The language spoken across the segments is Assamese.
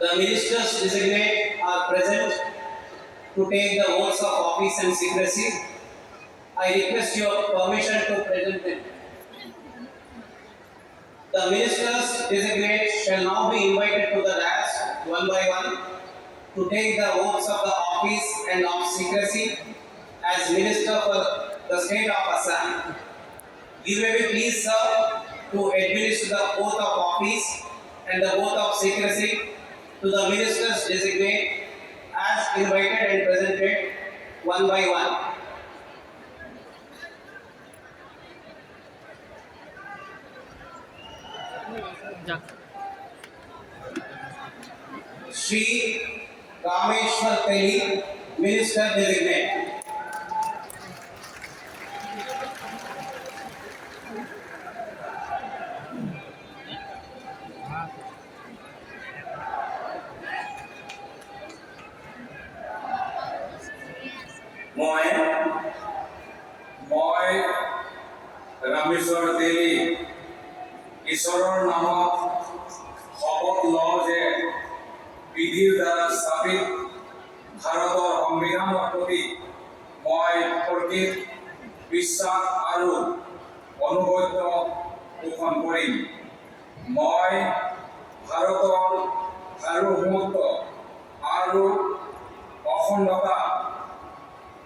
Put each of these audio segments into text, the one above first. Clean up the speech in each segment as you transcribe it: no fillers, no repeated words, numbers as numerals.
The ministers designate are present to take the oaths of office and secrecy. I request your permission to present them. The ministers designate shall now be invited to the dais one by one to take the oaths of the office and of secrecy as minister for the state of Assam. You may be pleased, sir, to administer the oath of office and the oath of secrecy to the ministers designate as invited and presented one by one. Shri Rameshwar Teli, Minister Designate. মই ৰামেশ্বৰ তেলী ঈশ্বৰৰ নামত শপত লওঁ যে বিধিৰ দ্বাৰা স্থাপিত ভাৰতৰ সংবিধানৰ প্ৰতি মই প্ৰকৃত বিশ্বাস আৰু অনুগত্য পোষণ কৰিম। মই ভাৰতৰ সাৰ্বভৌমত্ব আৰু অখণ্ডতা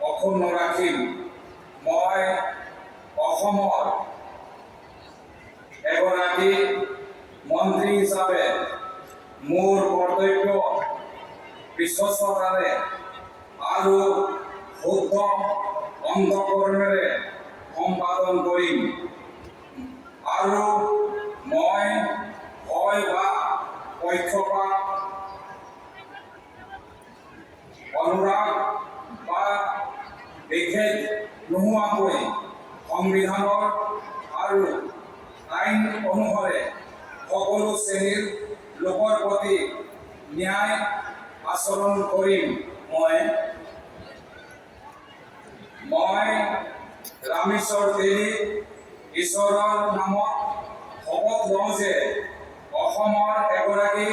অক্ষুণ্ণ ৰাখিম। মই অসমৰ এগৰাকী মন্ত্ৰী হিচাপে মোৰ কৰ্তব্য বিশ্বস্ততাৰে আৰু শুদ্ধ অন্তঃকৰণেৰে সম্পাদন কৰিম আৰু মই ভয় বা পক্ষপাত অনুৰাগ বা বিভেদ নোহোৱাকৈ সংবিধানৰ আৰু আইন অনুসাৰে সকলো শ্ৰেণীৰ লোকৰ প্ৰতি ন্যায় আচৰণ কৰিম। মই ৰামেশ্বৰ তেলী ঈশ্বৰৰ নামত শপত লওঁ যে অসমৰ এগৰাকী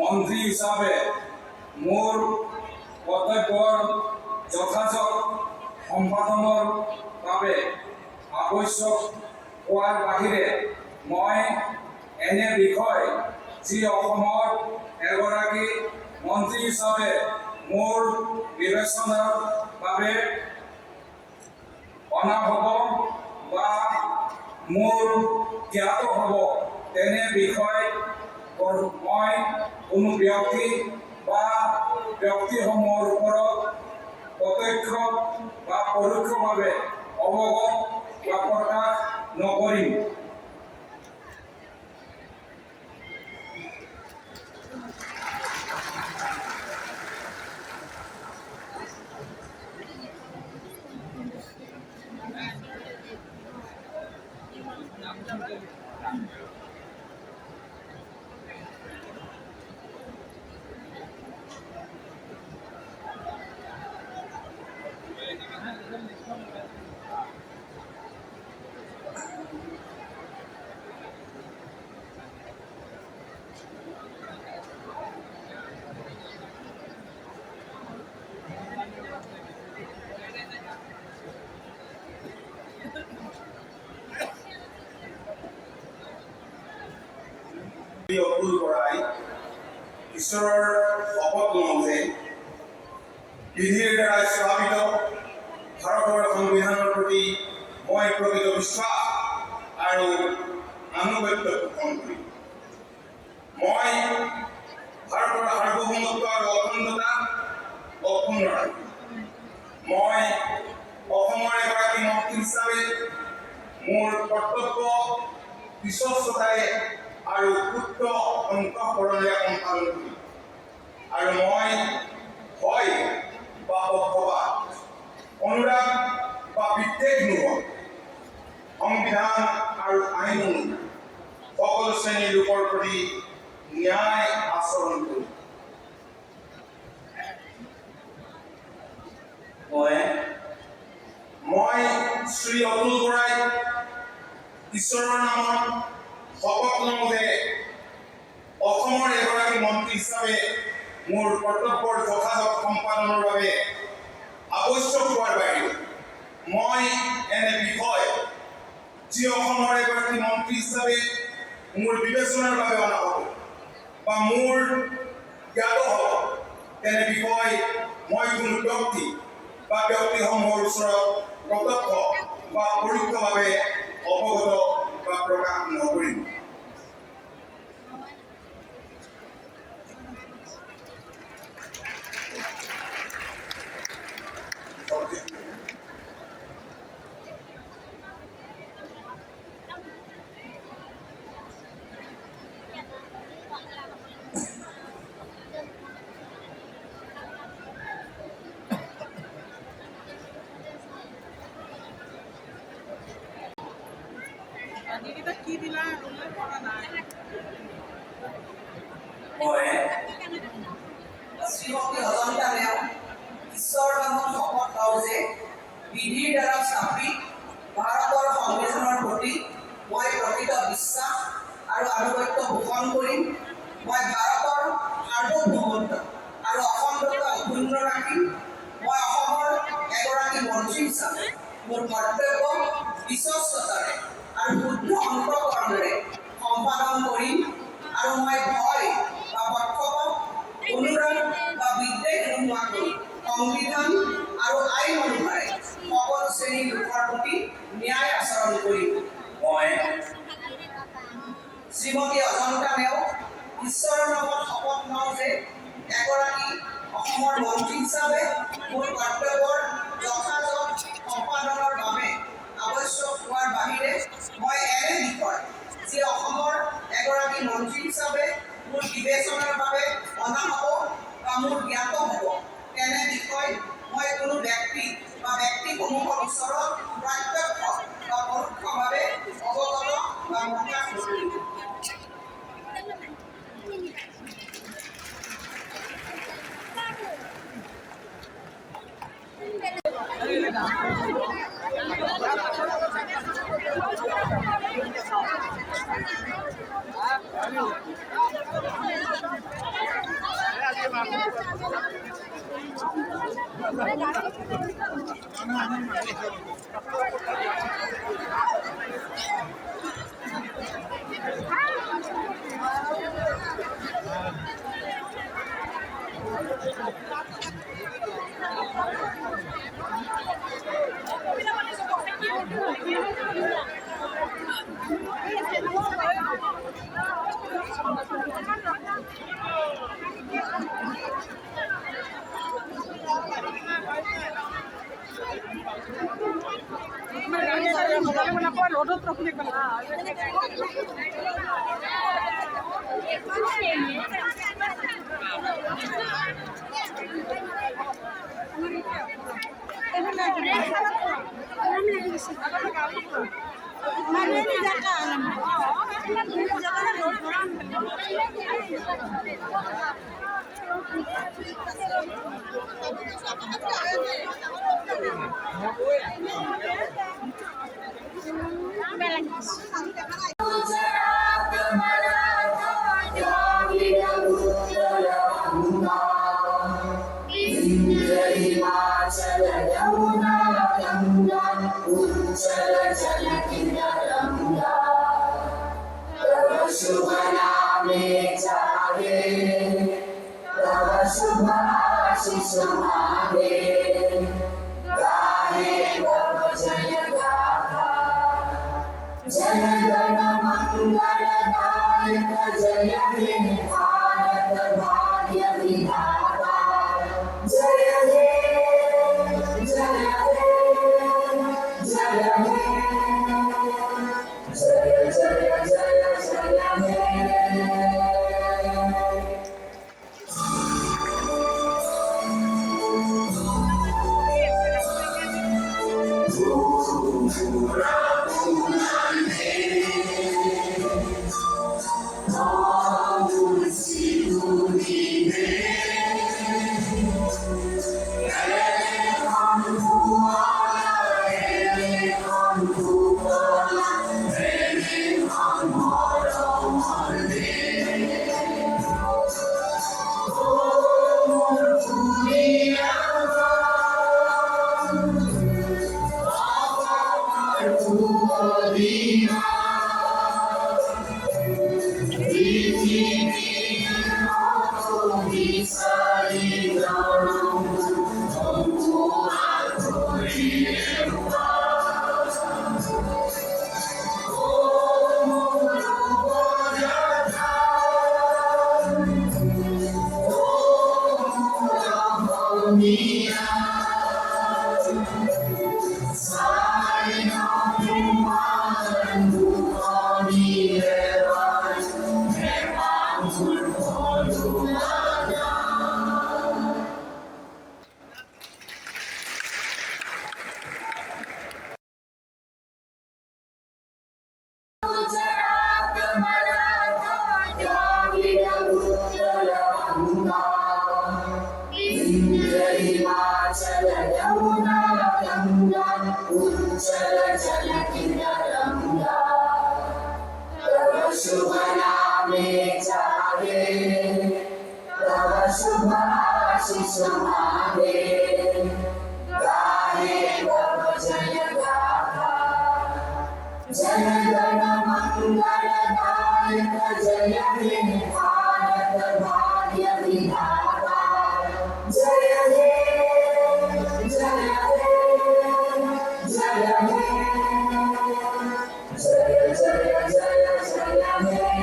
মন্ত্ৰী হিচাপে মোৰ কৰ্তব্যৰ যথাযথ সম্পাদনৰ বাবে আৱশ্যক হোৱাৰ বাহিৰে মই এনে বিষয় যি অসমৰ এগৰাকী মন্ত্ৰী হিচাপে মোৰ বিবেচনাৰ বাবে অনা হ'ব বা মোৰ জ্ঞাত হ'ব তেনে বিষয় মই কোনো ব্যক্তি বা ব্যক্তিসমূহৰ ওপৰত প্ৰত্যক্ষ বা পৰোক্ষভাৱে অৱগত বা প্ৰকাশ নকৰিম। অতুল বৰাই ঈশ্বৰৰ শপত লওঁ যে বিধিৰ দ্বাৰা স্থাপিত ভাৰতৰ সংবিধানৰ প্ৰতি মই প্ৰকৃত বিশ্বাস আৰু আনুগত্য পোষণ কৰিম। মই ভাৰতৰ সাৰ্বভৌমত্ব আৰু অখণ্ডতা অক্ষুণ্ণ ৰাখিম। মই অসমৰ এগৰাকী মন্ত্ৰী হিচাপে মোৰ কৰ্তব্য বিশ্বস্ততাৰে আৰু শুদ্ধ অন্তঃকৰণেৰে সম্পাদন কৰিম আৰু মই ভয় বা পক্ষপাত অনুৰাগ বা বিদ্বেষ নোহোৱা সংবিধান আৰু আইন অনুযায়ী সকলো শ্ৰেণীৰ লোকৰ প্ৰতি ন্যায় আচৰণ কৰিম। মই শ্ৰী অতুল বৰাই ঈশ্বৰৰ নামত শপত লওঁ যে অসমৰ এগৰাকী মন্ত্ৰী হিচাপে মোৰ কৰ্তব্যৰ যথাযথ সম্পাদনৰ বাবে আৱশ্যক হোৱাৰ বাহিৰে মই এনে বিষয় যি অসমৰ এগৰাকী মন্ত্ৰী হিচাপে মোৰ বিবেচনাৰ বাবে অনা হ'ব বা মোৰ জ্ঞাত হ'ব তেনে বিষয় মই কোনো ব্যক্তি বা ব্যক্তিসমূহৰ ওচৰত প্ৰত্যক্ষ বা পৰোক্ষভাৱে অৱগত বা প্ৰকাশ নকৰিম। কি দিলা উল্লেখ কৰা নাই। মই শ্ৰীমতী অজন্তা নেওগ ঈশ্বৰৰ নামত শপত লওঁ যে বিধিৰ দ্বাৰা স্থাপিত ভাৰতৰ সংবিধানৰ প্ৰতি মই প্ৰকৃত বিশ্বাস আৰু আনুগত্য পোষণ কৰিম। মই ভাৰতৰ সাৰ্বভৌমত্ব আৰু অখণ্ডতা অক্ষুণ্ণ ৰাখিম। মই অসমৰ এগৰাকী মন্ত্ৰী হিচাপে মোৰ কৰ্তব্য বিশ্বস্ততাৰে আৰু শুদ্ধ অন্তঃকৰণেৰে সম্পাদন কৰিম আৰু মই ভয় বা পক্ষপাত অনুৰাগ বা বিদ্বেষ নোহোৱাকৈ সংবিধান আৰু আইন অনুসাৰে সকলো শ্ৰেণীৰ লোকৰ প্ৰতি ন্যায় আচৰণ কৰিম। মই শ্ৰীমতী অজন্তা নেওগ ঈশ্বৰৰ নামত শপত লওঁ যে এগৰাকী অসমৰ মন্ত্ৰী হিচাপে মোৰ কৰ্তব্যৰ যথাযথ সম্পাদনৰ বাবে আৱশ্যক হোৱাৰ বাহিৰে মই এনে বিষয় যি অসমৰ এগৰাকী মন্ত্ৰী হিচাপে মোৰ বিবেচনাৰ বাবে অনা হ'ব বা মোৰ জ্ঞাত হ'ব তেনে বিষয় মই কোনো ব্যক্তি বা ব্যক্তিসমূহৰ ওচৰত প্ৰত্যক্ষ বা পৰোক্ষভাৱে অৱগত বা প্ৰকাশ নকৰিম। ৰ'দত ৰখি शुभ नामे जागे तव शुभ आशीष मागे गाहे तव जय गाथा जय गण मंगलदायक जय हे भारत भाग्य विधाता जय हे जय हे जय हे जय जय जय जय हे शुभ नामे जागे तव शुभ आशीष मांगे गाहे तव जय गाथा जय गण मंगलदायक जय हे भारत भाग्य विधाता जय हे जय हे जय हे जय जय जय जय हे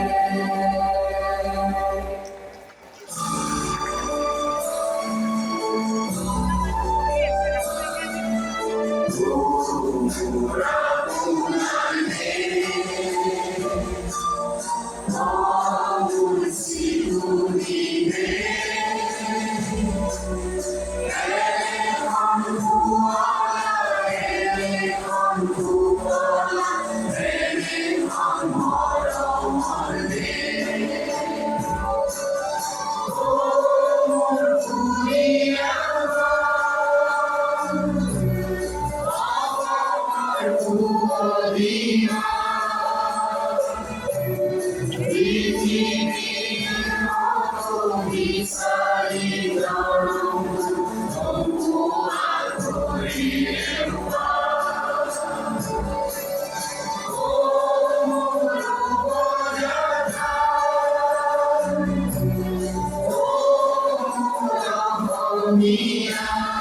Yeah.